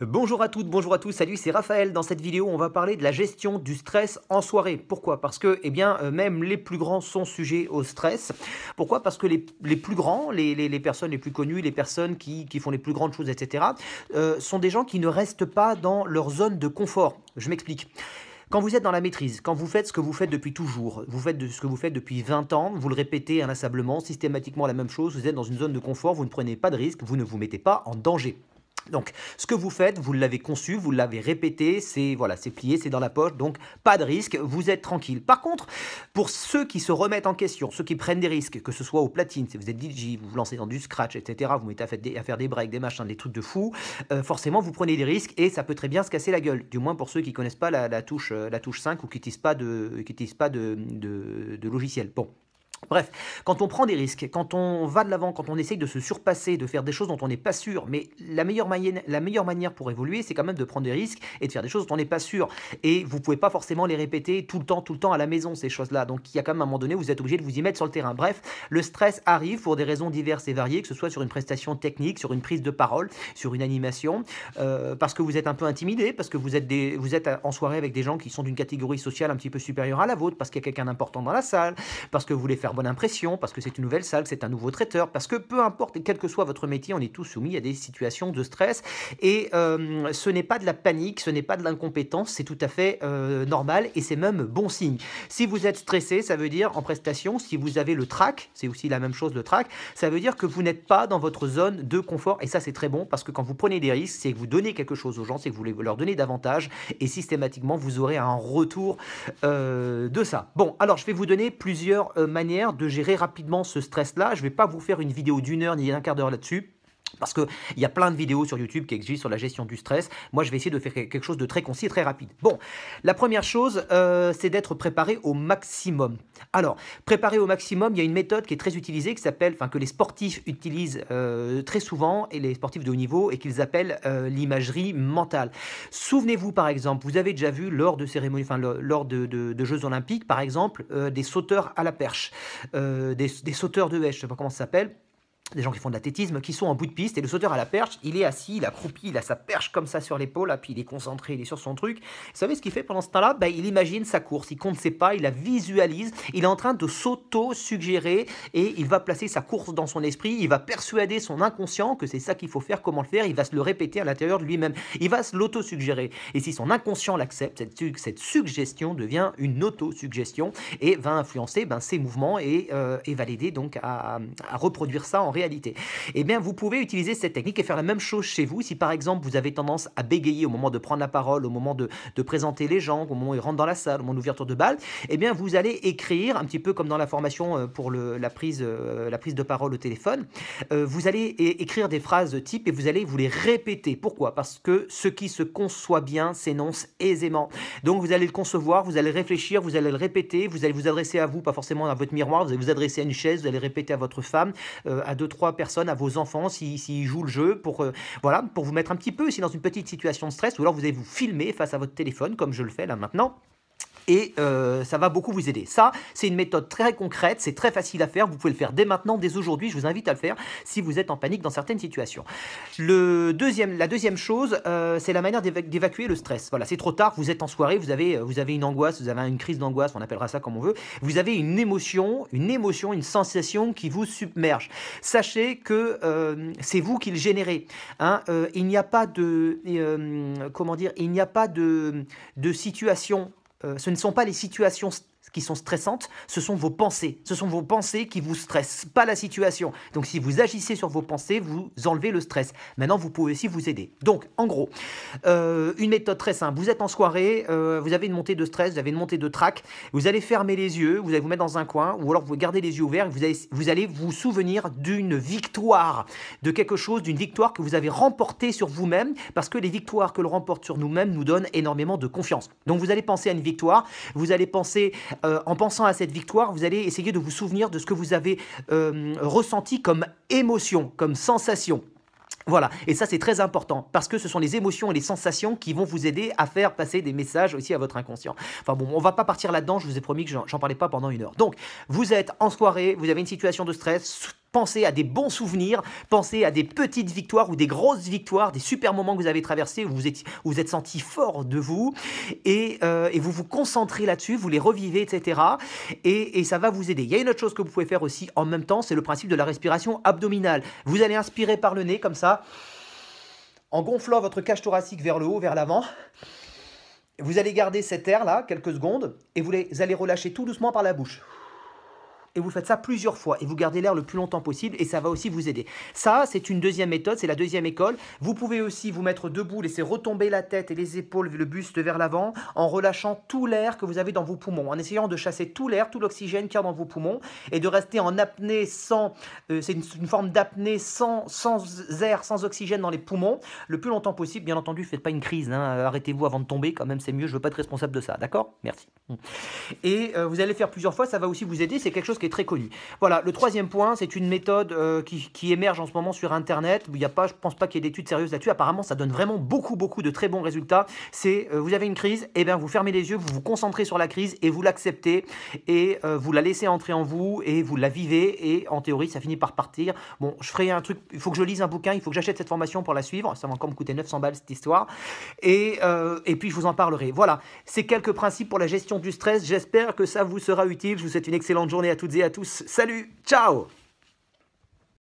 Bonjour à toutes, bonjour à tous, salut, c'est Raphaël. Dans cette vidéo, on va parler de la gestion du stress en soirée. Pourquoi? Parce que, même les plus grands sont sujets au stress. Pourquoi? Parce que les plus grands, les personnes les plus connues, les personnes qui font les plus grandes choses, etc., sont des gens qui ne restent pas dans leur zone de confort. Je m'explique. Quand vous êtes dans la maîtrise, quand vous faites ce que vous faites depuis toujours, vous faites ce que vous faites depuis 20 ans, vous le répétez inlassablement, systématiquement la même chose, vous êtes dans une zone de confort, vous ne prenez pas de risques, vous ne vous mettez pas en danger. Donc, ce que vous faites, vous l'avez conçu, vous l'avez répété, c'est voilà, c'est plié, c'est dans la poche, donc pas de risque, vous êtes tranquille. Par contre, pour ceux qui se remettent en question, ceux qui prennent des risques, que ce soit au platine, si vous êtes DJ, vous vous lancez dans du scratch, etc., vous mettez à faire des breaks, des machins, des trucs de fou, forcément vous prenez des risques et ça peut très bien se casser la gueule. Du moins pour ceux qui ne connaissent pas la touche 5 ou qui n'utilisent pas de logiciel. Bon. Bref, quand on prend des risques, quand on va de l'avant, quand on essaye de se surpasser, de faire des choses dont on n'est pas sûr, mais la meilleure manière pour évoluer, c'est quand même de prendre des risques et de faire des choses dont on n'est pas sûr. Et vous ne pouvez pas forcément les répéter tout le temps à la maison, ces choses-là. Donc il y a quand même un moment donné, vous êtes obligé de vous y mettre sur le terrain. Bref, le stress arrive pour des raisons diverses et variées, que ce soit sur une prestation technique, sur une prise de parole, sur une animation, parce que vous êtes un peu intimidé, parce que vous êtes en soirée avec des gens qui sont d'une catégorie sociale un petit peu supérieure à la vôtre, parce qu'il y a quelqu'un d'important dans la salle, parce que vous voulez faire bonne impression, parce que c'est une nouvelle salle, que c'est un nouveau traiteur, parce que peu importe, quel que soit votre métier, on est tous soumis à des situations de stress et ce n'est pas de la panique, ce n'est pas de l'incompétence, c'est tout à fait normal et c'est même bon signe. Si vous êtes stressé, ça veut dire en prestation, si vous avez le trac, c'est aussi la même chose le trac, ça veut dire que vous n'êtes pas dans votre zone de confort et ça c'est très bon parce que quand vous prenez des risques, c'est que vous donnez quelque chose aux gens, c'est que vous leur donnez davantage et systématiquement vous aurez un retour de ça. Bon, alors je vais vous donner plusieurs manières de gérer rapidement ce stress-là. Je ne vais pas vous faire une vidéo d'une heure ni d'un quart d'heure là-dessus. Parce qu'il y a plein de vidéos sur YouTube qui existent sur la gestion du stress. Moi, je vais essayer de faire quelque chose de très concis et très rapide. Bon, la première chose, c'est d'être préparé au maximum. Alors, préparé au maximum, il y a une méthode qui est très utilisée, qui s'appelle, que les sportifs utilisent très souvent, et les sportifs de haut niveau, et qu'ils appellent l'imagerie mentale. Souvenez-vous, par exemple, vous avez déjà vu lors de cérémonies, lors de Jeux Olympiques, par exemple, des sauteurs à la perche, des sauteurs de haie, je ne sais pas comment ça s'appelle. Des gens qui font de l'athlétisme, qui sont en bout de piste, et le sauteur à la perche, il est assis, il a croupi, il a sa perche comme ça sur l'épaule, puis il est concentré, il est sur son truc. Vous savez ce qu'il fait pendant ce temps-là? Il imagine sa course, il compte ses pas, il la visualise, il est en train de s'auto-suggérer, et il va placer sa course dans son esprit, il va persuader son inconscient que c'est ça qu'il faut faire, comment le faire, il va se le répéter à l'intérieur de lui-même, il va se l'auto-suggérer. Et si son inconscient l'accepte, cette suggestion devient une auto-suggestion, et va influencer ses mouvements, et va l'aider donc à reproduire ça en réalité. Eh bien, vous pouvez utiliser cette technique et faire la même chose chez vous. Si par exemple, vous avez tendance à bégayer au moment de prendre la parole, au moment de présenter les gens, au moment où ils rentrent dans la salle, au moment d'ouverture de bal, eh bien, vous allez écrire, un petit peu comme dans la formation pour la prise de parole au téléphone, vous allez écrire des phrases type et vous allez vous les répéter. Pourquoi? Parce que ce qui se conçoit bien s'énonce aisément. Donc, vous allez le concevoir, vous allez réfléchir, vous allez le répéter, vous allez vous adresser à vous, pas forcément à votre miroir, vous allez vous adresser à une chaise, vous allez répéter à votre femme, à 2-3 personnes, à vos enfants, s'ils jouent le jeu, pour vous mettre un petit peu aussi dans une petite situation de stress, ou alors vous allez vous filmer face à votre téléphone, comme je le fais là maintenant. Et ça va beaucoup vous aider. Ça, c'est une méthode très concrète, c'est très facile à faire, vous pouvez le faire dès maintenant, dès aujourd'hui, je vous invite à le faire si vous êtes en panique dans certaines situations. La deuxième chose, c'est la manière d'évacuer le stress. Voilà, c'est trop tard, vous êtes en soirée, vous avez une angoisse, vous avez une crise d'angoisse, on appellera ça comme on veut, vous avez une émotion, une sensation qui vous submerge. Sachez que c'est vous qui le générez. Hein, il n'y a pas de, il n'y a pas de situation. Ce ne sont pas les situations qui sont stressantes, ce sont vos pensées. Ce sont vos pensées qui vous stressent, pas la situation. Donc si vous agissez sur vos pensées, vous enlevez le stress. Maintenant, vous pouvez aussi vous aider. Donc, en gros, une méthode très simple. Vous êtes en soirée, vous avez une montée de stress, vous avez une montée de trac, vous allez fermer les yeux, vous allez vous mettre dans un coin, ou alors vous gardez les yeux ouverts, et vous allez vous souvenir d'une victoire, de quelque chose, d'une victoire que vous avez remportée sur vous-même, parce que les victoires que l'on remporte sur nous-mêmes nous donnent énormément de confiance. Donc vous allez penser à une victoire, vous allez penser en pensant à cette victoire, vous allez essayer de vous souvenir de ce que vous avez ressenti comme émotion, comme sensation. Voilà, et ça c'est très important parce que ce sont les émotions et les sensations qui vont vous aider à faire passer des messages aussi à votre inconscient. Enfin bon, on va pas partir là-dedans, je vous ai promis que j'en parlais pas pendant une heure. Donc, vous êtes en soirée, vous avez une situation de stress, Pensez à des bons souvenirs, pensez à des petites victoires ou des grosses victoires, des super moments que vous avez traversés, où vous êtes senti fort de vous, et vous vous concentrez là-dessus, vous les revivez, etc. Et ça va vous aider. Il y a une autre chose que vous pouvez faire aussi en même temps, c'est le principe de la respiration abdominale. Vous allez inspirer par le nez, comme ça, en gonflant votre cage thoracique vers le haut, vers l'avant. Vous allez garder cet air-là, quelques secondes, et vous allez relâcher tout doucement par la bouche. Et vous faites ça plusieurs fois et vous gardez l'air le plus longtemps possible et ça va aussi vous aider. Ça, c'est une deuxième méthode, c'est la deuxième école. Vous pouvez aussi vous mettre debout, laisser retomber la tête et les épaules, le buste vers l'avant en relâchant tout l'air que vous avez dans vos poumons, en essayant de chasser tout l'air, tout l'oxygène qu'il y a dans vos poumons et de rester en apnée sans... c'est une forme d'apnée sans air, sans oxygène dans les poumons, le plus longtemps possible. Bien entendu, faites pas une crise, hein, arrêtez-vous avant de tomber, quand même c'est mieux, je veux pas être responsable de ça, d'accord? Merci. Et vous allez le faire plusieurs fois, ça va aussi vous aider, c'est quelque chose qui est très connu. Voilà, le troisième point, c'est une méthode qui émerge en ce moment sur Internet. Il y a pas, je ne pense pas qu'il y ait d'études sérieuses là-dessus. Apparemment, ça donne vraiment beaucoup de très bons résultats. C'est, vous avez une crise, et bien vous fermez les yeux, vous vous concentrez sur la crise et vous l'acceptez et vous la laissez entrer en vous et vous la vivez et en théorie, ça finit par partir. Bon, je ferai un truc, il faut que je lise un bouquin, il faut que j'achète cette formation pour la suivre. Ça va encore me coûter 900 balles cette histoire. Et puis, je vous en parlerai. Voilà, c'est quelques principes pour la gestion du stress. J'espère que ça vous sera utile. Je vous souhaite une excellente journée à toutes et à tous. Salut, ciao!